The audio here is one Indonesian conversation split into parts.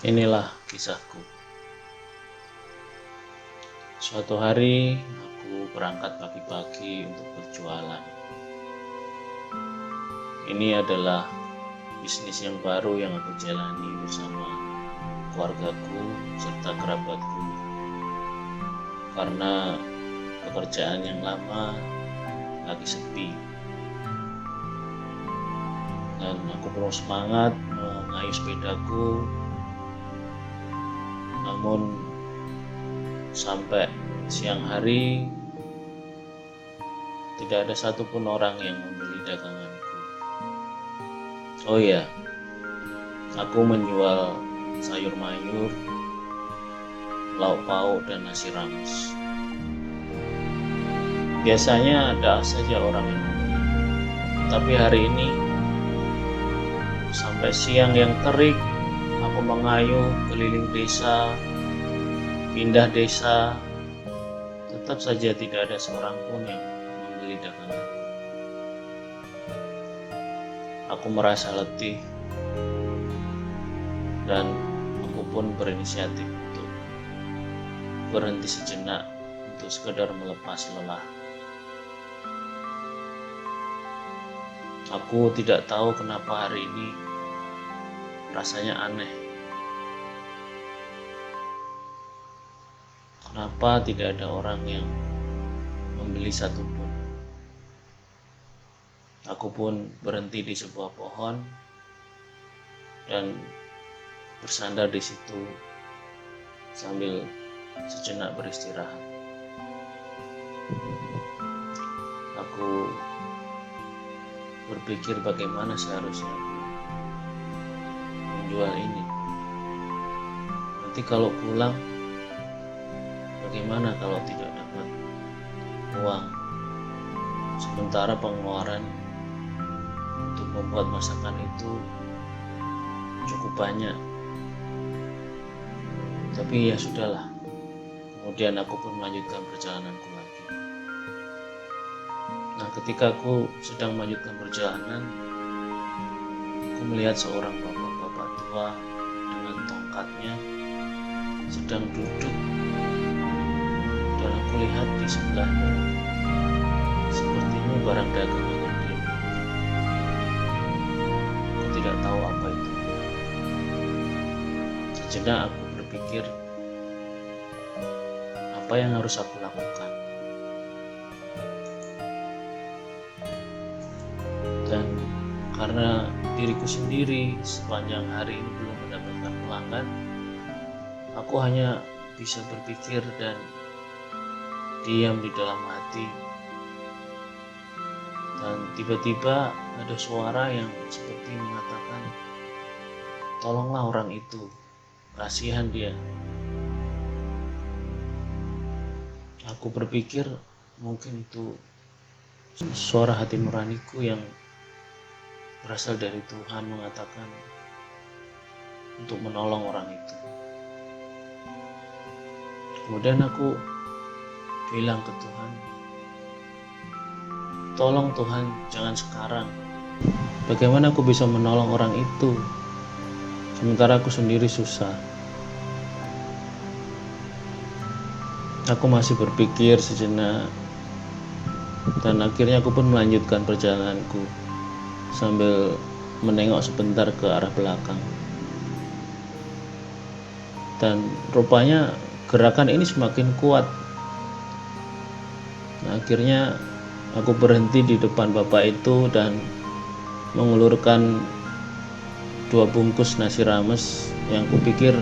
Inilah kisahku. Suatu hari aku berangkat pagi-pagi untuk berjualan. Ini adalah bisnis yang baru yang aku jalani bersama keluargaku serta kerabatku. Karena pekerjaan yang lama lagi sepi. Dan aku perlu semangat mengayuh sepedaku. Namun sampai siang hari tidak ada satupun orang yang membeli daganganku. Oh ya, aku menjual sayur mayur, lauk pauk, dan nasi rames. Biasanya ada saja orang yang membeli, tapi hari ini sampai siang yang terik aku mengayuh keliling desa, pindah desa, tetap saja tidak ada seorang pun yang membeli daganganku. Aku merasa letih dan aku pun berinisiatif untuk berhenti sejenak untuk sekedar melepas lelah. Aku tidak tahu kenapa hari ini rasanya aneh. Kenapa tidak ada orang yang membeli satupun? Aku pun berhenti di sebuah pohon dan bersandar di situ sambil sejenak beristirahat. Aku berpikir bagaimana seharusnya aku menjual ini. Nanti kalau pulang, bagaimana kalau tidak dapat uang? Sementara pengeluaran untuk membuat masakan itu cukup banyak. Tapi ya sudahlah. Kemudian aku pun melanjutkan perjalananku lagi. Nah, ketika aku sedang melanjutkan perjalanan, aku melihat seorang bapak-bapak tua dengan tongkatnya sedang duduk, dan aku lihat di sebelahnya sepertinya barang dagangan yang dia miliki. Aku tidak tahu apa itu. Sejenak aku berpikir, apa yang harus aku lakukan? Dan karena diriku sendiri sepanjang hari ini belum mendapatkan pelanggan, aku hanya bisa berpikir dan diam di dalam hati. Dan tiba-tiba ada suara yang seperti mengatakan, tolonglah orang itu, kasihan dia. Aku berpikir mungkin itu suara hati nuraniku yang berasal dari Tuhan mengatakan untuk menolong orang itu. Kemudian aku bilang ke Tuhan, tolong Tuhan, jangan sekarang. Bagaimana aku bisa menolong orang itu sementara aku sendiri susah? Aku masih berpikir sejenak, dan akhirnya aku pun melanjutkan perjalananku sambil menengok sebentar ke arah belakang. Dan rupanya gerakan ini semakin kuat. Nah, akhirnya aku berhenti di depan bapak itu dan mengulurkan 2 bungkus nasi rames yang kupikir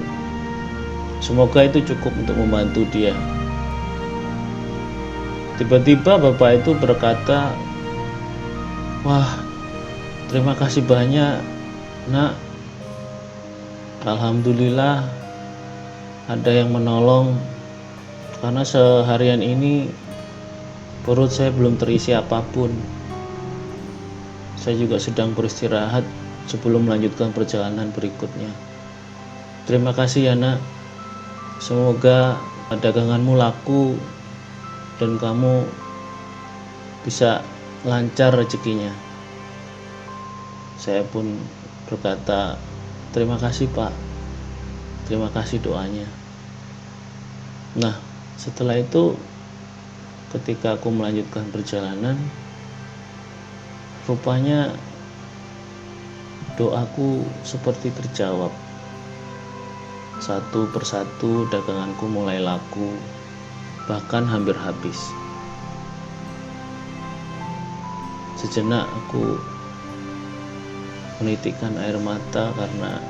semoga itu cukup untuk membantu dia. Tiba-tiba bapak itu berkata, wah, terima kasih banyak, nak. Alhamdulillah ada yang menolong, karena seharian ini perut saya belum terisi apapun. Saya juga sedang beristirahat sebelum melanjutkan perjalanan berikutnya. Terima kasih ya, nak. Semoga daganganmu laku dan kamu bisa lancar rezekinya. Saya pun berkata, terima kasih Pak. Terima kasih doanya. Nah, setelah itu ketika aku melanjutkan perjalanan, rupanya doaku seperti terjawab. Satu persatu daganganku mulai laku, bahkan hampir habis. Sejenak aku menitikkan air mata karena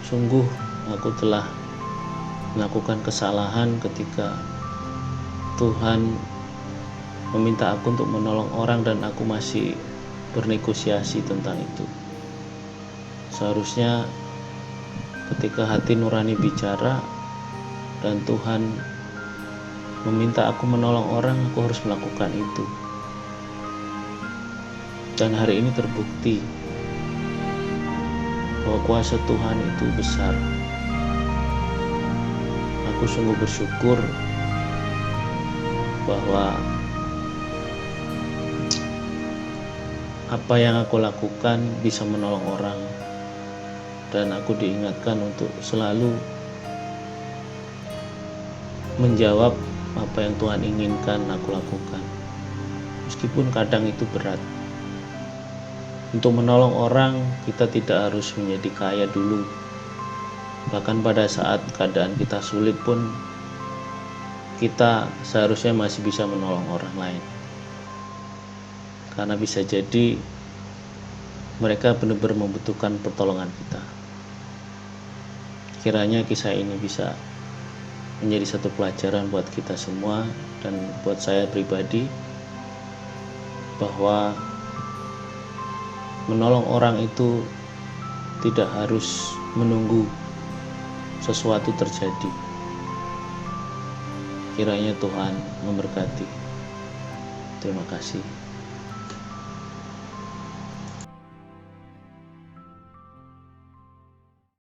sungguh aku telah melakukan kesalahan ketika Tuhan meminta aku untuk menolong orang dan aku masih bernegosiasi tentang itu. Seharusnya ketika hati nurani bicara dan Tuhan meminta aku menolong orang, aku harus melakukan itu. Dan hari ini terbukti bahwa kuasa Tuhan itu besar. Aku sungguh bersyukur bahwa apa yang aku lakukan bisa menolong orang, dan aku diingatkan untuk selalu menjawab apa yang Tuhan inginkan aku lakukan, meskipun kadang itu berat. Untuk menolong orang, kita tidak harus menjadi kaya dulu. Bahkan pada saat keadaan kita sulit pun, kita seharusnya masih bisa menolong orang lain. Karena bisa jadi mereka benar-benar membutuhkan pertolongan kita. Kiranya kisah ini bisa menjadi satu pelajaran buat kita semua dan buat saya pribadi, bahwa menolong orang itu tidak harus menunggu sesuatu terjadi. Kiranya Tuhan memberkati. Terima kasih.